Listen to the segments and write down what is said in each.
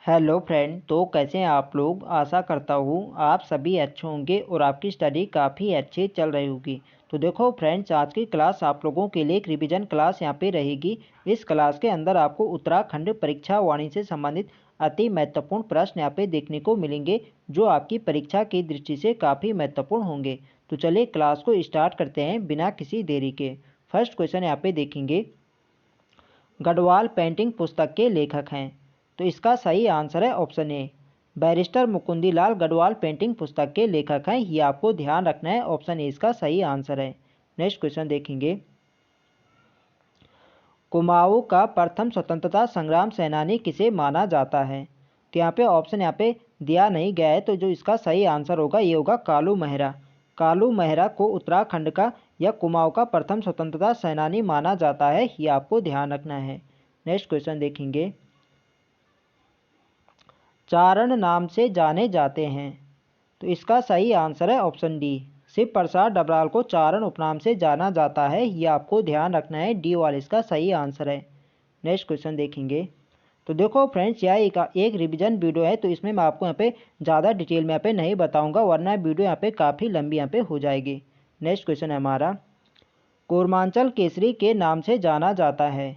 Hello friend. तो कैसे हैं आप लोग। आशा करता हूँ आप सभी अच्छे होंगे और आपकी स्टडी काफ़ी अच्छी चल रही होगी। तो देखो फ्रेंड्स, आज की क्लास आप लोगों के लिए एक रिवीजन क्लास यहाँ पे रहेगी। इस क्लास के अंदर आपको उत्तराखंड परीक्षा वाणी से संबंधित अति महत्वपूर्ण प्रश्न यहाँ पे देखने को मिलेंगे, जो आपकी परीक्षा की दृष्टि से काफ़ी महत्वपूर्ण होंगे। तो चलिए क्लास को स्टार्ट करते हैं बिना किसी देरी के। फर्स्ट क्वेश्चन यहाँ पे देखेंगे, गढ़वाल पेंटिंग पुस्तक के लेखक हैं। तो इसका सही आंसर है ऑप्शन ए, बैरिस्टर मुकुंदीलाल गढ़वाल पेंटिंग पुस्तक के लेखक हैं। ये आपको ध्यान रखना है, ऑप्शन ए इसका सही आंसर है। नेक्स्ट क्वेश्चन देखेंगे, कुमाऊं का प्रथम स्वतंत्रता संग्राम सेनानी किसे माना जाता है। तो यहाँ पे ऑप्शन यहाँ पे दिया नहीं गया है, तो जो इसका सही आंसर होगा ये होगा कालू मेहरा। कालू मेहरा को उत्तराखंड का या कुमाऊं का प्रथम स्वतंत्रता सेनानी माना जाता है, ये आपको ध्यान रखना है। नेक्स्ट क्वेश्चन देखेंगे, चारण नाम से जाने जाते हैं। तो इसका सही आंसर है ऑप्शन डी, शिव प्रसाद डबराल को चारण उपनाम से जाना जाता है, ये आपको ध्यान रखना है। डी वाला इसका सही आंसर है। नेक्स्ट क्वेश्चन देखेंगे, तो देखो फ्रेंड्स, यह एक रिवीजन वीडियो है, तो इसमें मैं आपको यहाँ पे ज़्यादा डिटेल में यहाँ पे नहीं बताऊंगा, वरना वीडियो यहाँ पे काफ़ी लंबी यहाँ पे हो जाएगी। नेक्स्ट क्वेश्चन है हमारा, कूर्मांचल केसरी के नाम से जाना जाता है।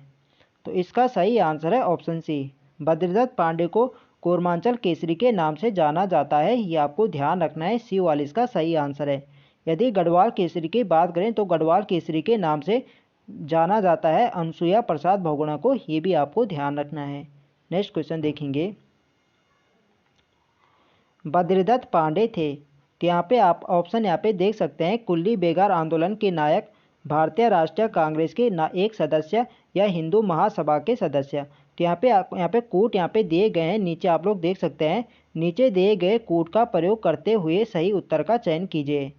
तो इसका सही आंसर है ऑप्शन सी, बद्रीदत्त पांडे को कूर्मांचल केसरी के नाम से जाना जाता है, ये आपको ध्यान रखना है। सी वाला इसका सही आंसर है। यदि गढ़वाल केसरी की बात करें तो गढ़वाल केसरी के नाम से जाना जाता है अनुसुईया प्रसाद बहुगुणा को, ये भी आपको ध्यान रखना है। नेक्स्ट क्वेश्चन देखेंगे, बद्रीदत्त पांडे थे। तो यहाँ पे आप ऑप्शन यहाँ पे देख सकते हैं, कुल्ली बेगार आंदोलन के नायक, भारतीय राष्ट्रीय कांग्रेस के एक सदस्य या हिंदू महासभा के सदस्य। तो यहाँ पे कूट यहाँ पे दिए गए हैं, नीचे आप लोग देख सकते हैं। नीचे दिए गए कूट का प्रयोग करते हुए सही उत्तर का चयन कीजिए।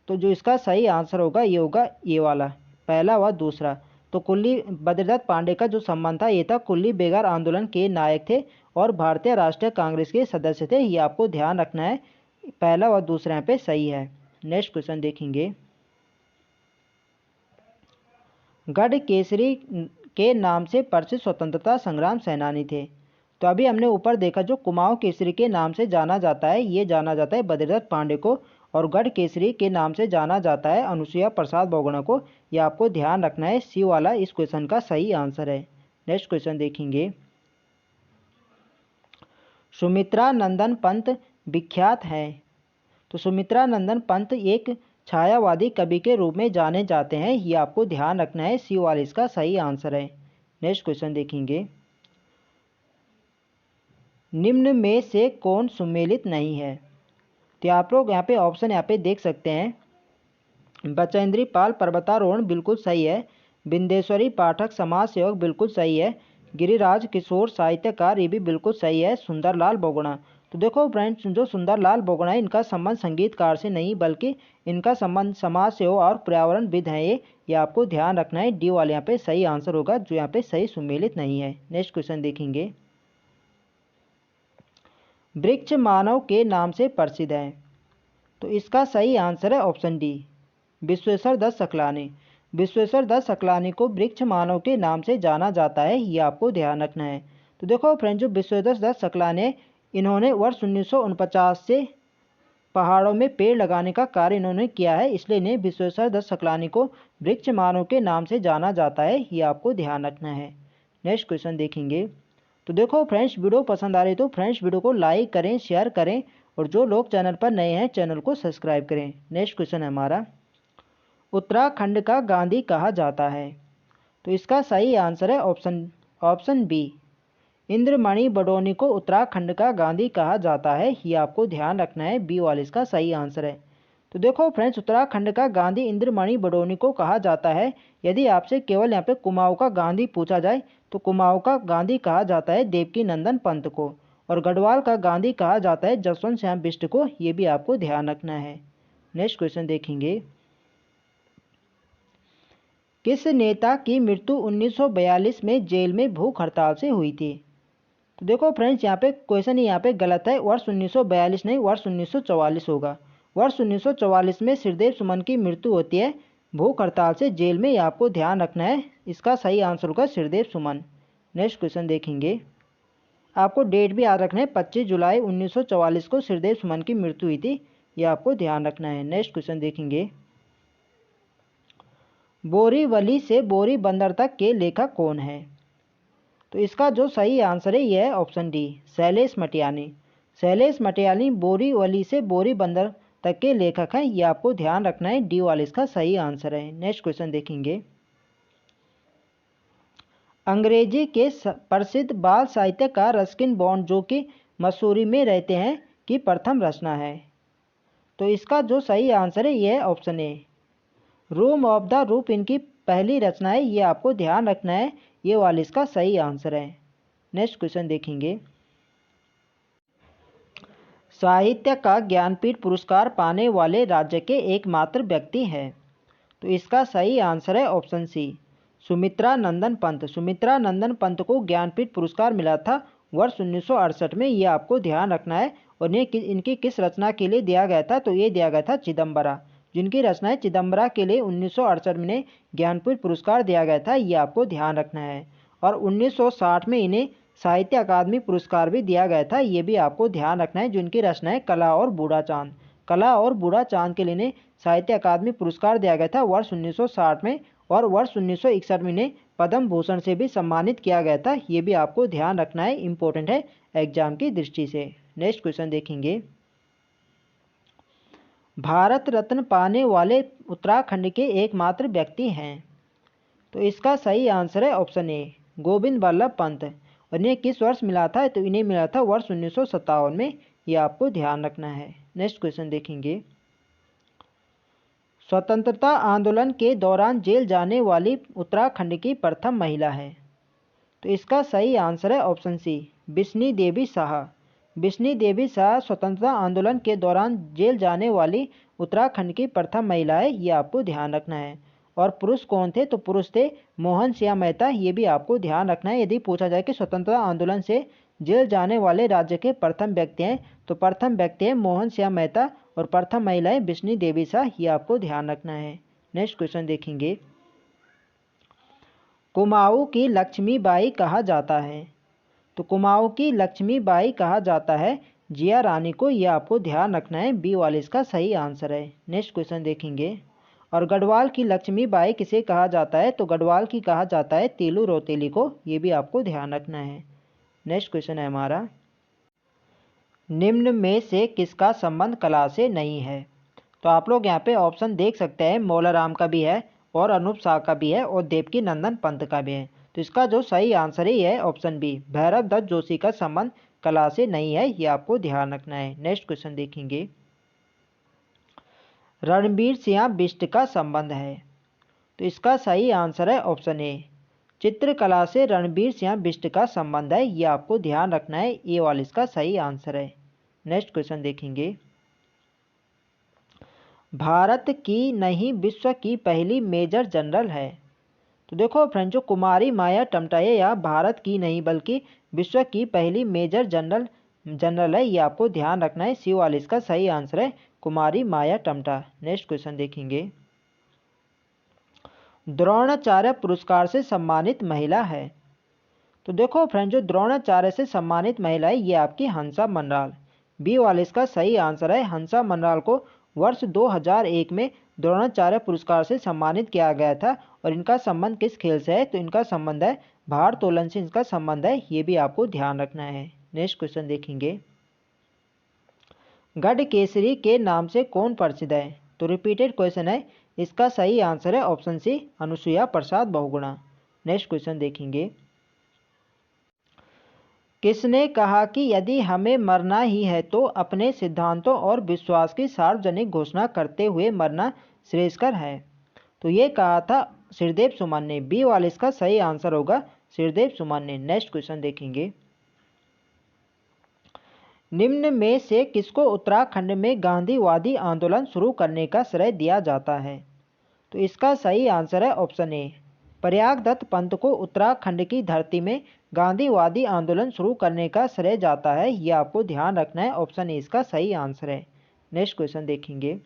तो जो इसका सही आंसर होगा ये होगा ये वाला, पहला व दूसरा। तो कुल्ली बद्रीदत्त पांडे का जो संबंध था ये था, कुल्ली बेगार आंदोलन के नायक थे और भारतीय राष्ट्रीय कांग्रेस के सदस्य थे, ये आपको ध्यान रखना है। पहला और दूसरा यहाँ पे सही है। नेक्स्ट क्वेश्चन देखेंगे, गढ़ केसरी के नाम से प्रसिद्ध स्वतंत्रता संग्राम सेनानी थे। तो अभी हमने ऊपर देखा, जो कुमाऊं केसरी के नाम से जाना जाता है ये जाना जाता है बद्रीदत्त पांडे को, और गढ़ केसरी के नाम से जाना जाता है अनुसुईया प्रसाद बहुगुणा को, ये आपको ध्यान रखना है। सी वाला इस क्वेश्चन का सही आंसर है। नेक्स्ट क्वेश्चन देखेंगे, सुमित्रा नंदन पंत विख्यात हैं। तो सुमित्रा नंदन पंत एक छायावादी कवि के रूप में जाने जाते हैं, ये आपको ध्यान रखना है। सी वाला इसका सही आंसर है। नेक्स्ट क्वेश्चन देखेंगे, निम्न में से कौन सुमेलित नहीं है। तो आप लोग यहाँ पे ऑप्शन यहाँ पे देख सकते हैं, बचेंद्री पाल पर्वतारोहण बिल्कुल सही है, बिंदेश्वरी पाठक समाज सेवक बिल्कुल सही है, गिरिराज किशोर साहित्यकार ये भी बिल्कुल सही है, सुंदरलाल बहुगुणा। तो देखो फ्रेंड्स, जो सुंदरलाल बहुगुणा है इनका संबंध संगीतकार से नहीं बल्कि इनका संबंध समाज सेवा और पर्यावरणविद है, ये आपको ध्यान रखना है। डी वाले यहाँ पे सही आंसर होगा, जो यहाँ पे सही सुमेलित नहीं है। नेक्स्ट क्वेश्चन देखेंगे, वृक्ष मानव के नाम से प्रसिद्ध है। तो इसका सही आंसर है ऑप्शन डी, विश्वेश्वर दत्त सकलानी। विश्वेश्वर दत्त सकलानी को वृक्ष मानव के नाम से जाना जाता है, ये आपको ध्यान रखना है। तो देखो फ्रेंड्स, जो विश्वेश्वर दत्त सकलानी, इन्होंने वर्ष 1949 से पहाड़ों में पेड़ लगाने का कार्य इन्होंने किया है, इसलिए इन्हें विश्वेश्वर दत्त सकलानी को वृक्ष मानव के नाम से जाना जाता है, ये आपको ध्यान रखना है। नेक्स्ट क्वेश्चन देखेंगे, तो देखो फ्रेंड्स, वीडियो पसंद आ रही तो फ्रेंड्स वीडियो को लाइक करें, शेयर करें, और जो लोग चैनल पर नए हैं चैनल को सब्सक्राइब करें। नेक्स्ट क्वेश्चन है हमारा, उत्तराखंड का गांधी कहा जाता है। तो इसका सही आंसर है ऑप्शन बी, इंद्रमणि बडोनी को उत्तराखंड का गांधी कहा जाता है, ये आपको ध्यान रखना है। बी वाला इसका सही आंसर है। तो देखो फ्रेंड्स, उत्तराखंड का गांधी इंद्रमणि बडोनी को कहा जाता है। यदि आपसे केवल यहाँ पे कुमाऊं का गांधी पूछा जाए तो कुमाऊं का गांधी कहा जाता है देवकी नंदन पंत को, और गढ़वाल का गांधी कहा जाता है जसवंत श्याम बिष्ट को, ये भी आपको ध्यान रखना है। नेक्स्ट क्वेश्चन देखेंगे, किस नेता की मृत्यु 1942 में जेल में भूख हड़ताल से हुई थी। तो देखो फ्रेंड्स, यहाँ पे क्वेश्चन ही यहाँ पे गलत है, वर्ष 1942 नहीं, वर्ष 1944 होगा। वर्ष 1944 में श्रीदेव सुमन की मृत्यु होती है भूख हड़ताल से जेल में, ये आपको ध्यान रखना है। इसका सही आंसर होगा श्रीदेव सुमन। नेक्स्ट क्वेश्चन देखेंगे, आपको डेट भी याद रखना है, 25 जुलाई 1944 को श्रीदेव सुमन की मृत्यु हुई थी, ये आपको ध्यान रखना है। नेक्स्ट क्वेश्चन देखेंगे, बोरीवली से बोरी बंदर तक के लेखक कौन है? तो इसका जो सही आंसर है यह है ऑप्शन डी, शैलेश मटियानी। शैलेश मटियानी बोरीवली से बोरी बंदर तक के लेखक हैं, ये आपको ध्यान रखना है, डी वाला इसका सही आंसर है। नेक्स्ट क्वेश्चन देखेंगे, अंग्रेजी के प्रसिद्ध बाल साहित्यकार रस्किन बॉन्ड जो कि मसूरी में रहते हैं की प्रथम रचना है? तो इसका जो सही आंसर है यह option A, room of the रूप इनकी पहली रचना है, ये आपको ध्यान रखना है, ये वाला इसका सही आंसर है। नेक्स्ट क्वेश्चन देखेंगे, साहित्य का ज्ञानपीठ पुरस्कार पाने वाले राज्य के एकमात्र व्यक्ति हैं? तो इसका सही आंसर है ऑप्शन सी, सुमित्रा नंदन पंत। सुमित्रा नंदन पंत को ज्ञानपीठ पुरस्कार मिला था वर्ष 1968 में, ये आपको ध्यान रखना है। और इनकी किस रचना के लिए दिया गया था? तो ये दिया गया था चिदम्बरा, जिनकी रचना है चिदम्बरा के लिए 1968 में ज्ञानपीठ पुरस्कार दिया गया था, ये आपको ध्यान रखना है। और 1960 में इन्हें साहित्य अकादमी पुरस्कार भी दिया गया था, ये भी आपको ध्यान रखना है। जिनकी रचना है कला और बूढ़ा चांद, कला और बूढ़ा चांद के लिए इन्हें साहित्य अकादमी पुरस्कार दिया गया था वर्ष 1960 में, और वर्ष 1961 में इन्हें पद्म भूषण से भी सम्मानित किया गया था, ये भी आपको ध्यान रखना है, इंपॉर्टेंट है एग्जाम की दृष्टि से। नेक्स्ट क्वेश्चन देखेंगे, भारत रत्न पाने वाले उत्तराखंड के एकमात्र व्यक्ति हैं? तो इसका सही आंसर है ऑप्शन ए, गोविंद बल्लभ पंत। और इन्हें किस वर्ष मिला था? तो इन्हें मिला था वर्ष 1957 में, ये आपको ध्यान रखना है। नेक्स्ट क्वेश्चन देखेंगे, स्वतंत्रता आंदोलन के दौरान जेल जाने वाली उत्तराखंड की प्रथम महिला है? तो इसका सही आंसर है ऑप्शन सी, बिश्नी देवी शाह। बिश्नी देवी शाह स्वतंत्रता आंदोलन के दौरान जेल जाने वाली उत्तराखंड की प्रथम महिला है, ये आपको ध्यान रखना है। और पुरुष कौन थे? तो पुरुष थे मोहन सिंह मेहता, ये भी आपको ध्यान रखना है। यदि पूछा जाए कि स्वतंत्रता आंदोलन से जेल जाने वाले राज्य के प्रथम व्यक्ति हैं, तो प्रथम व्यक्ति है मोहन सिंह मेहता और प्रथम महिला है बिश्नी देवी शाह, ये आपको ध्यान रखना है। नेक्स्ट क्वेश्चन देखेंगे, कुमाऊं की लक्ष्मीबाई कहा जाता है? तो कुमाऊं की लक्ष्मीबाई कहा जाता है जिया रानी को, यह आपको ध्यान रखना है, बी वाले इसका सही आंसर है। नेक्स्ट क्वेश्चन देखेंगे, और गढ़वाल की लक्ष्मीबाई किसे कहा जाता है? तो गढ़वाल की कहा जाता है तीलू रौतेली को, ये भी आपको ध्यान रखना है। नेक्स्ट क्वेश्चन है हमारा, निम्न में से किसका संबंध कला से नहीं है? तो आप लोग यहाँ पे ऑप्शन देख सकते हैं, मौलाराम का भी है और अनूप शाह का भी है और देवकी नंदन पंत का भी है। तो इसका जो सही आंसर है यह है ऑप्शन बी, भैरव दत्त जोशी का संबंध कला से नहीं है, ये आपको ध्यान रखना है। नेक्स्ट क्वेश्चन देखेंगे, रणबीर सिंह बिष्ट का संबंध है? तो इसका सही आंसर है ऑप्शन ए, चित्रकला से रणबीर सिंह बिष्ट का संबंध है, ये आपको ध्यान रखना है, ए वाला इसका सही आंसर है। नेक्स्ट क्वेश्चन देखेंगे, भारत की नहीं विश्व की पहली मेजर जनरल है? तो देखो फ्रेंड, जो कुमारी माया टम्टा है यह भारत की नहीं बल्कि विश्व की पहली मेजर जनरल है, ये आपको ध्यान रखना है, सी वाला इसका सही आंसर है, कुमारी माया टम्टा। नेक्स्ट क्वेश्चन देखेंगे, द्रोणाचार्य पुरस्कार से सम्मानित महिला है? तो देखो फ्रेंड, जो द्रोणाचार्य से सम्मानित महिला है ये आपकी हंसा मनराल, बी वाला इसका सही आंसर है। हंसा मनराल को वर्ष 2001 में द्रोणाचार्य पुरस्कार से सम्मानित किया गया था, और इनका संबंध किस खेल से है? तो इनका संबंध है भारोत्तोलन से, इनका संबंध है, ये भी आपको ध्यान रखना है। नेक्स्ट क्वेश्चन देखेंगे, गढ़ केसरी के नाम से कौन प्रसिद्ध है? तो रिपीटेड क्वेश्चन है, इसका सही आंसर है ऑप्शन सी, अनुसुईया प्रसाद बहुगुणा। नेक्स्ट क्वेश्चन देखेंगे, किसने कहा कि यदि हमें मरना ही है तो अपने सिद्धांतों और विश्वास की सार्वजनिक घोषणा करते हुए मरना श्रेयस्कर है? तो ये कहा था श्रीदेव सुमन ने, बी वाला इसका सही आंसर होगा, श्रीदेव सुमन ने। नेक्स्ट क्वेश्चन देखेंगे, निम्न में से किसको उत्तराखंड में गांधीवादी आंदोलन शुरू करने का श्रेय दिया जाता है? तो इसका सही आंसर है ऑप्शन ए, प्रयाग दत्त पंत को उत्तराखंड की धरती में गांधीवादी आंदोलन शुरू करने का श्रेय जाता है, यह आपको ध्यान रखना है, ऑप्शन ए इसका सही आंसर है। नेक्स्ट क्वेश्चन देखेंगे,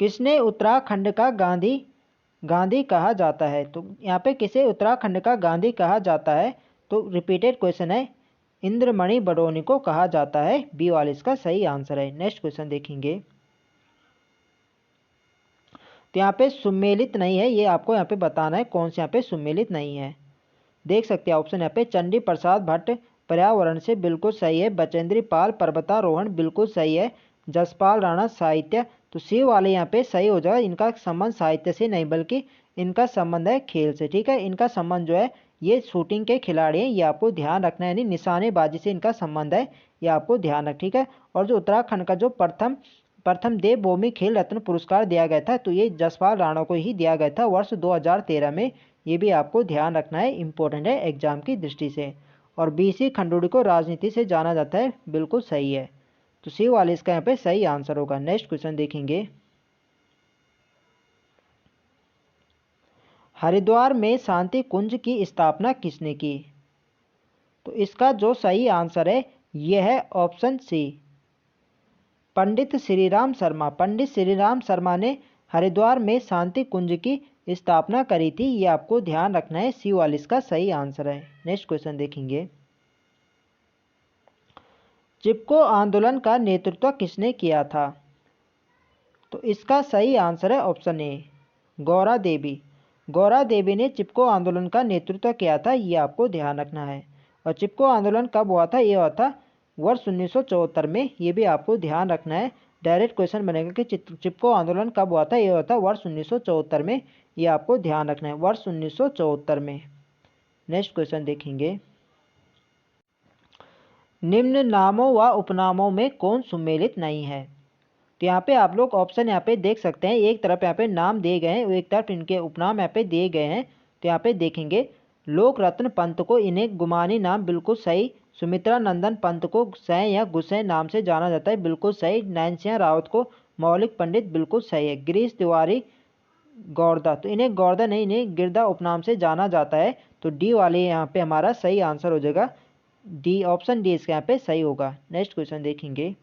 किसने उत्तराखंड का गांधी कहा जाता है? तो यहाँ पे किसे उत्तराखंड का गांधी कहा जाता है? तो रिपीटेड क्वेश्चन है, इंद्रमणि बडोनी को कहा जाता है, बी वाले इसका सही आंसर है। नेक्स्ट क्वेश्चन देखेंगे, तो यहाँ पे सुमेलित नहीं है, ये आपको यहाँ पे बताना है कौन से यहाँ पे सुमेलित नहीं है। देख सकते हैं ऑप्शन यहाँ पे, चंडी प्रसाद भट्ट पर्यावरण से बिल्कुल सही है, बचेंद्री पाल पर्वतारोहण बिल्कुल सही है, जसपाल राणा साहित्य, तो सी वाले यहाँ पे सही हो जाएगा। इनका संबंध साहित्य से नहीं बल्कि इनका संबंध है खेल से, ठीक है। इनका संबंध जो है ये शूटिंग के खिलाड़ी हैं, ये आपको ध्यान रखना है, यानी निशानेबाजी से इनका संबंध है, ये आपको ध्यान रख, ठीक है। और जो उत्तराखंड का जो प्रथम देवभूमि खेल रत्न पुरस्कार दिया गया था, तो ये जसपाल राणा को ही दिया गया था वर्ष 2013 में, ये भी आपको ध्यान रखना है, इंपॉर्टेंट है एग्जाम की दृष्टि से। और बीसी खंडूड़ी को राजनीति से जाना जाता है, बिल्कुल सही है, तो सी वाले इसका यहाँ पे सही आंसर होगा। नेक्स्ट क्वेश्चन देखेंगे, हरिद्वार में शांति कुंज की स्थापना किसने की? तो इसका जो सही आंसर है यह है ऑप्शन सी, पंडित श्रीराम शर्मा। पंडित श्रीराम शर्मा ने हरिद्वार में शांति कुंज की स्थापना करी थी, ये आपको ध्यान रखना है, सी वाले इसका सही आंसर है। नेक्स्ट क्वेश्चन देखेंगे, चिपको आंदोलन का नेतृत्व किसने किया था? तो इसका सही आंसर है ऑप्शन ए, गौरा देवी। गौरा देवी ने चिपको आंदोलन का नेतृत्व किया था, ये आपको ध्यान रखना है। और चिपको आंदोलन कब हुआ था? ये हुआ था वर्ष 1974 में, ये भी आपको ध्यान रखना है। डायरेक्ट क्वेश्चन बनेगा कि चिपको आंदोलन कब हुआ था? ये हुआ था वर्ष 1974 में, ये आपको ध्यान रखना है, वर्ष 1974 में। नेक्स्ट क्वेश्चन देखेंगे, निम्न नामों व उपनामों में कौन सुमेलित नहीं है? तो यहाँ पे आप लोग ऑप्शन यहाँ पे देख सकते हैं, एक तरफ यहाँ पे नाम दिए गए हैं, एक तरफ इनके उपनाम यहाँ पे दिए गए हैं। तो यहाँ पे देखेंगे, लोक रत्न पंत को इन्हें गुमानी नाम, बिल्कुल सही। सुमित्रा नंदन पंत को सैं या गुसैं नाम से जाना जाता है, बिल्कुल सही। नैन सिंह रावत को मौलिक पंडित, बिल्कुल सही है। गिरीश तिवारी गौरदा, तो इन्हें गौरदा नहीं, इन्हें गिरदा उपनाम से जाना जाता है, तो डी वाले यहाँ पे हमारा सही आंसर हो जाएगा, डी, ऑप्शन डी इसके यहाँ पे सही होगा। नेक्स्ट क्वेश्चन देखेंगे,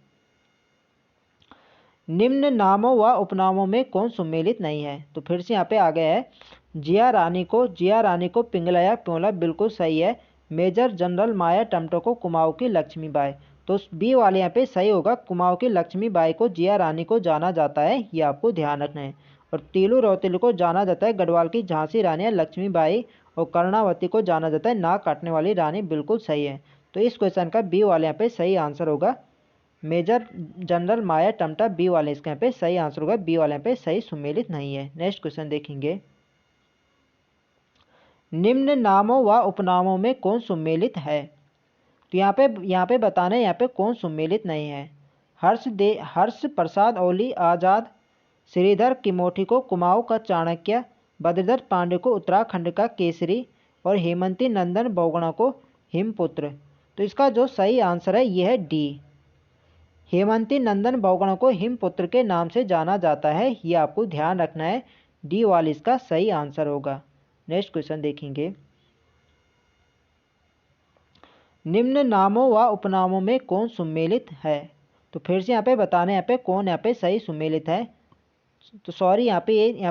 निम्न नामों व उपनामों में कौन सुमेलित नहीं है? तो फिर से यहाँ पे आ गया है, जिया रानी को पिंगलाया प्योला, बिल्कुल सही है। मेजर जनरल माया टमटो को कुमाऊं की लक्ष्मीबाई, तो बी वाले यहाँ पे सही होगा, कुमाऊं की लक्ष्मीबाई को जिया रानी को जाना जाता है, ये आपको ध्यान रखना है। और तीलू रौतेलू को जाना जाता है गढ़वाल की झांसी रानी लक्ष्मीबाई, और कर्णावती को जाना जाता है नाक काटने वाली रानी, बिल्कुल सही है। तो इस क्वेश्चन का बी वाले यहाँ पे सही आंसर होगा, मेजर जनरल माया टमटा, बी वाले इसके यहाँ पे सही आंसर होगा, बी वाले यहाँ पे सही सुमेलित नहीं है। नेक्स्ट क्वेश्चन देखेंगे, निम्न नामों व उपनामों में कौन सुमेलित है? तो यहाँ पे बताना है यहाँ पे कौन सुमेलित नहीं है। हर्ष प्रसाद ओली आजाद, श्रीधर किमोठी को कुमाऊं का चाणक्य, बद्रीधर पांडे को उत्तराखंड का केसरी, और हेमंती नंदन बहुगुणा को हिमपुत्र। तो इसका जो सही आंसर है यह है डी, हेमंती नंदन बहुगुणा को हिमपुत्र के नाम से जाना जाता है, ये आपको ध्यान रखना है, डी वाले इसका सही आंसर होगा। नेक्स्ट क्वेश्चन देखेंगे, निम्न नामों व उपनामों में कौन सुमेलित है? तो फिर से यहाँ पे बताना है यहाँ पे कौन यहाँ पे सही सुमेलित है। तो सॉरी, यहाँ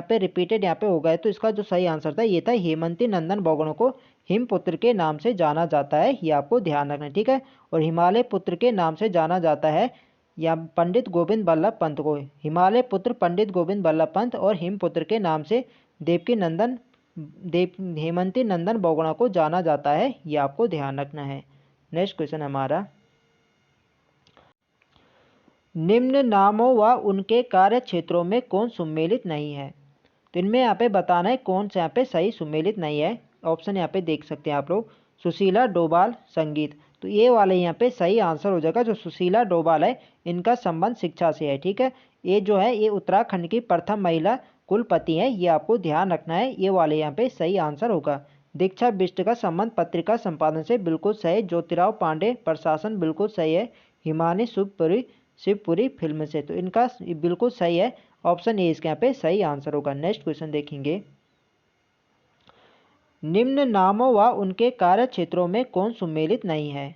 पे रिपीटेड यहाँ पे हो गया, तो इसका जो सही आंसर था ये था, हेमंती नंदन बहुगुणा को हिमपुत्र के नाम से जाना जाता है, ये आपको ध्यान रखना है, ठीक है। और हिमालय पुत्र के नाम से जाना जाता है या पंडित गोविंद बल्लभ पंत को, हिमालय पुत्र पंडित गोविंद बल्लभ पंत, और हिमपुत्र के नाम से हेमंती नंदन बहुगुणा को जाना जाता है, ये आपको ध्यान रखना है। नेक्स्ट क्वेश्चन हमारा, निम्न नामों व उनके कार्य क्षेत्रों में कौन सुमेलित नहीं है? तो इनमें यहाँ पे बताना है कौन सा यहाँ पे सही सुमेलित नहीं है। ऑप्शन यहाँ पे देख सकते हैं आप लोग, सुशीला डोभाल संगीत, तो ये वाले यहाँ पे सही आंसर हो जाएगा। जो सुशीला डोभाल है इनका संबंध शिक्षा से है, ठीक है। ये जो है ये उत्तराखंड की प्रथम महिला कुलपति है, ये आपको ध्यान रखना है, ये वाले यहाँ पे सही आंसर होगा। दीक्षा बिष्ट का संबंध पत्रिका संपादन से, बिल्कुल सही। ज्योतिराव पांडे प्रशासन, बिल्कुल सही है। हिमानी शिवपुरी फिल्म से, तो इनका बिल्कुल सही है, ऑप्शन ए इसके यहाँ पे सही आंसर होगा। नेक्स्ट क्वेश्चन देखेंगे, निम्न नामों व उनके कार्य क्षेत्रों में कौन सुमेलित नहीं है?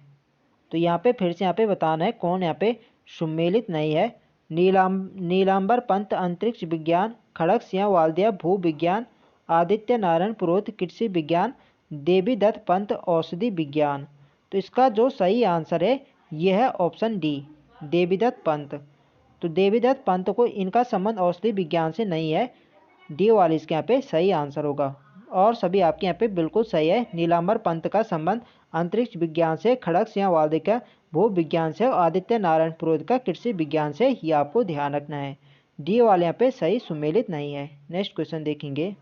तो यहाँ पे फिर से यहाँ पे बताना है कौन यहाँ पे सुमेलित नहीं है। नीलांबर पंत अंतरिक्ष विज्ञान, खड़क सिंह वाल्दिया भू विज्ञान, आदित्य नारायण पुरोहित कृषि विज्ञान, देवीदत्त पंत औषधि विज्ञान। तो इसका जो सही आंसर है यह है ऑप्शन डी, देवीदत्त पंत। तो देवीदत्त पंत को इनका संबंध औषधि विज्ञान से नहीं है, डी वाले इसके यहाँ पे सही आंसर होगा। और सभी आपके यहाँ पे बिल्कुल सही है। नीलांबर पंत का संबंध अंतरिक्ष विज्ञान से, खड़ग सिंह वाल्दे का भू विज्ञान से और आदित्य नारायण पुरोहित का कृषि विज्ञान से, ये आपको ध्यान रखना है। डी वाले यहाँ पे सही सुमेलित नहीं है। नेक्स्ट क्वेश्चन देखेंगे।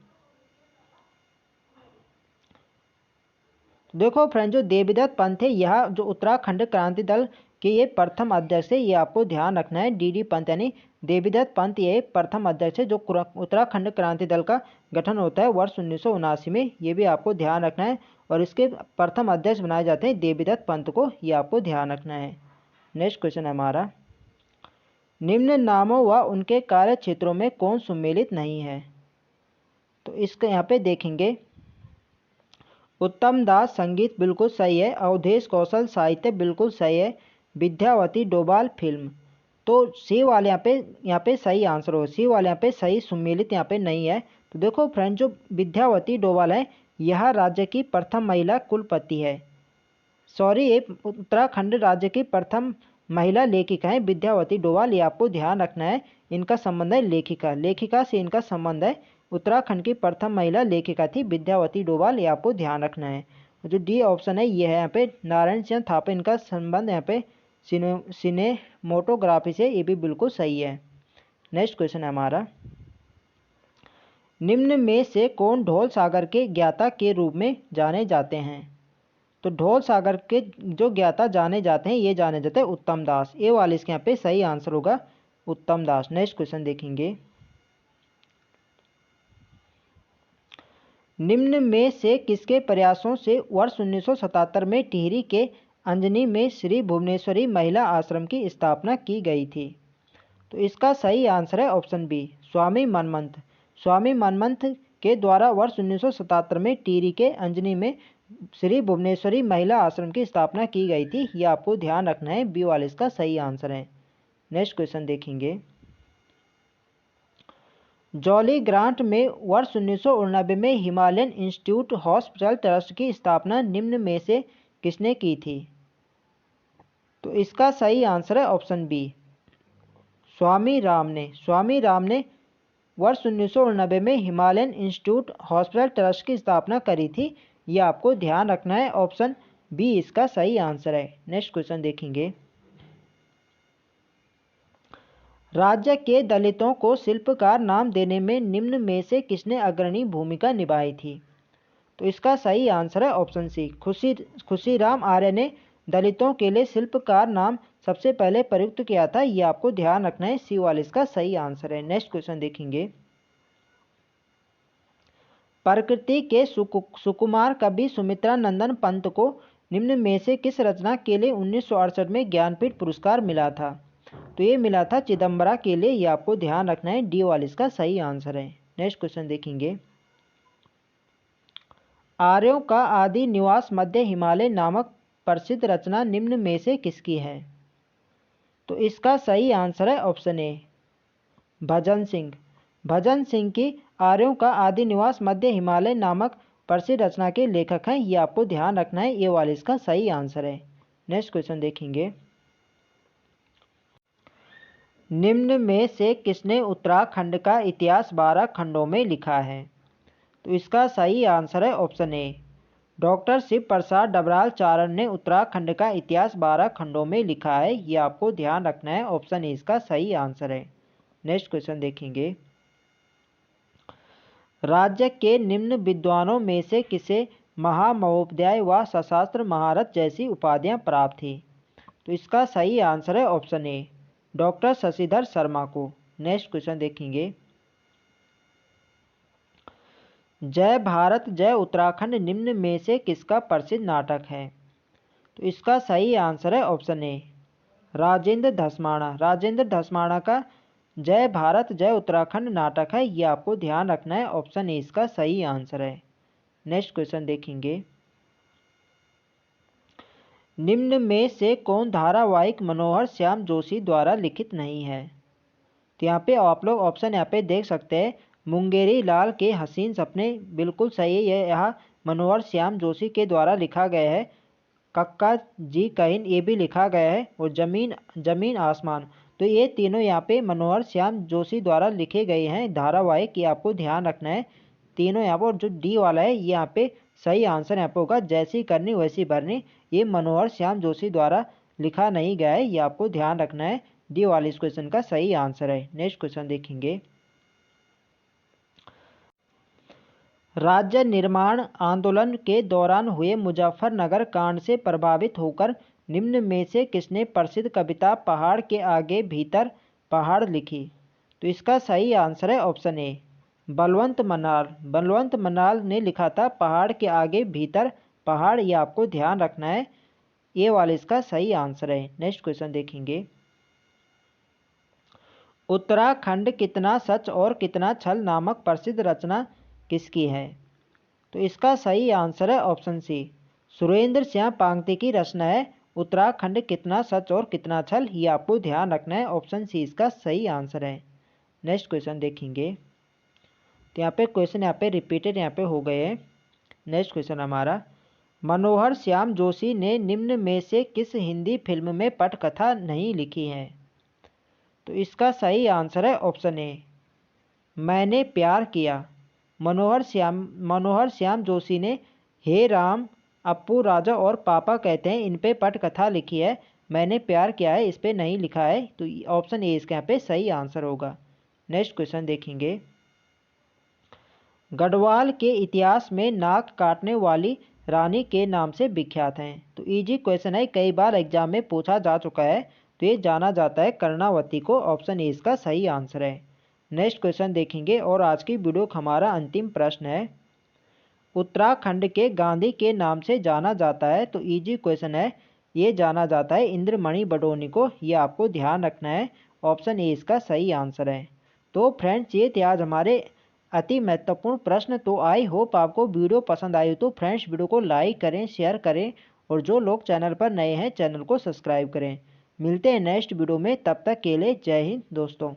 देखो फ्रेंड, जो देवीदत्त पंत है यह जो उत्तराखंड क्रांति दल के ये प्रथम अध्यक्ष है, ये आपको ध्यान रखना है। डी पंत यानी देवीदत्त पंत ये प्रथम अध्यक्ष है जो उत्तराखंड क्रांति दल का गठन होता है वर्ष 1979 में, ये भी आपको ध्यान रखना है। और इसके प्रथम अध्यक्ष बनाए जाते हैं देवीदत्त पंत को, ये आपको ध्यान रखना है। नेक्स्ट क्वेश्चन है हमारा, निम्न नामों व उनके कार्य क्षेत्रों में कौन सुमेलित नहीं है। तो इसके यहाँ पे देखेंगे, उत्तम दास संगीत बिल्कुल सही है, अवधेश कौशल साहित्य बिल्कुल सही है, विद्यावती डोभाल फिल्म। तो सी वाले यहाँ पे सही आंसर हो, सी वाले यहाँ पे सही सुमेलित यहाँ पे नहीं है। तो देखो फ्रेंड, जो विद्यावती डोभाल है यह राज्य की प्रथम महिला कुलपति है, सॉरी ये उत्तराखंड राज्य की प्रथम महिला लेखिका है विद्यावती डोभाल, ये आपको ध्यान रखना है। इनका संबंध है लेखिका से इनका संबंध है। उत्तराखंड की प्रथम महिला लेखिका थी विद्यावती डोभाल, ये आपको ध्यान रखना है। जो डी ऑप्शन है ये है यहाँ पे नारायण सिंह थापा, इनका संबंध यहाँ पे सिनेमोटोग्राफी से, ये भी बिल्कुल सही है। नेक्स्ट क्वेश्चन है हमारा, निम्न में से कौन ढोल सागर के ज्ञाता के रूप में जाने जाते हैं। तो ढोल सागर के जो ज्ञाता जाने जाते हैं ये जाने जाते हैं उत्तम दास, ए वाले इसके यहाँ पे सही आंसर होगा उत्तम दास। नेक्स्ट क्वेश्चन देखेंगे, निम्न में से किसके प्रयासों से वर्ष 1977 में टिहरी के अंजनी में श्री भुवनेश्वरी महिला आश्रम की स्थापना की गई थी। तो इसका सही आंसर है ऑप्शन बी, स्वामी मनमंथ। स्वामी मनमंथ के द्वारा वर्ष 1977 में टिहरी के अंजनी में श्री भुवनेश्वरी महिला आश्रम की स्थापना की गई थी, ये आपको ध्यान रखना है, बी वाले इसका सही आंसर है। नेक्स्ट क्वेश्चन देखेंगे, जॉली ग्रांट में वर्ष 1989 में हिमालयन इंस्टीट्यूट हॉस्पिटल ट्रस्ट की स्थापना निम्न में से किसने की थी। तो इसका सही आंसर है ऑप्शन बी, स्वामी राम ने। स्वामी राम ने वर्ष 1989 में हिमालयन इंस्टीट्यूट हॉस्पिटल ट्रस्ट की स्थापना करी थी, ये आपको ध्यान रखना है, ऑप्शन बी इसका सही आंसर है। नेक्स्ट क्वेश्चन देखेंगे, राज्य के दलितों को शिल्पकार नाम देने में निम्न में से किसने अग्रणी भूमिका निभाई थी। तो इसका सही आंसर है ऑप्शन सी, खुशीराम आर्य ने दलितों के लिए शिल्पकार नाम सबसे पहले प्रयुक्त किया था, ये आपको ध्यान रखना है, सी वाले इसका सही आंसर है। नेक्स्ट क्वेश्चन देखेंगे, प्रकृति के सुकुमार कवि सुमित्रा नंदन पंत को निम्न में से किस रचना के लिए 1968 में ज्ञानपीठ पुरस्कार मिला था। तो ये मिला था चिदम्बरा के लिए, ये आपको ध्यान रखना है, डी वाले इसका सही आंसर है। नेक्स्ट क्वेश्चन देखेंगे, आर्यों का आदि निवास मध्य हिमालय नामक प्रसिद्ध रचना निम्न में से किसकी है। तो इसका सही आंसर है ऑप्शन ए, भजन सिंह। भजन सिंह की आर्यों का आदि निवास मध्य हिमालय नामक प्रसिद्ध रचना के लेखक हैं, ये आपको ध्यान रखना है, ये वाले इसका सही आंसर है। नेक्स्ट क्वेश्चन देखेंगे, निम्न में से किसने उत्तराखंड का इतिहास 12 खंडों में लिखा है। तो इसका सही आंसर है ऑप्शन ए, डॉक्टर शिव प्रसाद डबराल चारण ने उत्तराखंड का इतिहास 12 खंडों में लिखा है, ये आपको ध्यान रखना है, ऑप्शन ए इसका सही आंसर है। नेक्स्ट क्वेश्चन देखेंगे, राज्य के निम्न विद्वानों में से किसे महामहोपाध्याय व सशास्त्र महारथ जैसी उपाधियां प्राप्त थी। तो इसका सही आंसर है option A, doctor Shashidhar Sharma को। नेक्स्ट क्वेश्चन देखेंगे, जय भारत जय उत्तराखंड निम्न में से किसका प्रसिद्ध नाटक है। तो इसका सही आंसर है ऑप्शन ए, राजेंद्र धस्माना। राजेंद्र धस्माना का जय भारत जय उत्तराखंड नाटक है, ये आपको ध्यान रखना है, ऑप्शन ए इसका सही आंसर है। नेक्स्ट क्वेश्चन देखेंगे, निम्न में से कौन धारावाहिक मनोहर श्याम जोशी द्वारा लिखित नहीं है। तो यहाँ पे आप लोग ऑप्शन यहाँ पे देख सकते हैं, मुंगेरी लाल के हसीन सपने बिल्कुल सही है, यह मनोहर श्याम जोशी के द्वारा लिखा गया है। कक्का जी कहिन ये भी लिखा गया है। और जमीन जमीन आसमान, तो ये तीनों यहाँ पे मनोहर श्याम जोशी द्वारा लिखे गए हैं धारावाहिक, ये आपको ध्यान रखना है तीनों यहाँ पर। और जो डी वाला है ये यहाँ पे सही आंसर यहाँ पे होगा, जैसी करनी वैसी भरनी। ये मनोहर श्याम जोशी द्वारा लिखा नहीं गया है, ये आपको ध्यान रखना है। डी वाले इस क्वेश्चन का सही आंसर है। नेक्स्ट क्वेश्चन देखेंगे। राज्य निर्माण आंदोलन के दौरान हुए मुजफ्फरनगर कांड से प्रभावित होकर निम्न में से किसने प्रसिद्ध कविता पहाड़ के आगे भीतर पहाड़ लिखी? तो इसका सही आंसर है ऑप्शन ए, बलवंत मनाल। बलवंत मनाल ने लिखा था पहाड़ के आगे भीतर पहाड़, ये आपको ध्यान रखना है। ये वाले इसका सही आंसर है। नेक्स्ट क्वेश्चन देखेंगे। उत्तराखंड कितना सच और कितना छल नामक प्रसिद्ध रचना किसकी है? तो इसका सही आंसर है ऑप्शन सी, सुरेंद्र सिंह पांगती की रचना है उत्तराखंड कितना सच और कितना छल, ये आपको ध्यान रखना है। ऑप्शन सी इसका सही आंसर है। नेक्स्ट क्वेश्चन देखेंगे। तो यहाँ पे क्वेश्चन यहाँ पे रिपीटेड यहाँ पे हो गए हैं। नेक्स्ट क्वेश्चन हमारा, मनोहर श्याम जोशी ने निम्न में से किस हिंदी फिल्म में पटकथा नहीं लिखी है? तो इसका सही आंसर है ऑप्शन ए, मैंने प्यार किया। मनोहर श्याम जोशी ने हे राम, अप्पू राजा और पापा कहते हैं इन पे पटकथा लिखी है। मैंने प्यार किया है इस पे नहीं लिखा है। तो ऑप्शन ए इसके यहाँ पे सही आंसर होगा। नेक्स्ट क्वेश्चन देखेंगे। गढ़वाल के इतिहास में नाक काटने वाली रानी के नाम से विख्यात हैं। तो इजी क्वेश्चन है, कई बार एग्जाम में पूछा जा चुका है। तो ये जाना जाता है कर्णावती को। ऑप्शन ए इसका सही आंसर है। नेक्स्ट क्वेश्चन देखेंगे। और आज की वीडियो का हमारा अंतिम प्रश्न है, उत्तराखंड के गांधी के नाम से जाना जाता है। तो इजी क्वेश्चन है, ये जाना जाता है इंद्रमणि बडोनी को, ये आपको ध्यान रखना है। ऑप्शन ए इसका सही आंसर है। तो फ्रेंड्स ये थे आज हमारे अति महत्वपूर्ण प्रश्न। तो आई होप आपको वीडियो पसंद आई। तो फ्रेंड्स वीडियो को लाइक करें, शेयर करें, और जो लोग चैनल पर नए हैं चैनल को सब्सक्राइब करें। मिलते हैं नेक्स्ट वीडियो में, तब तक के लिए जय हिंद दोस्तों।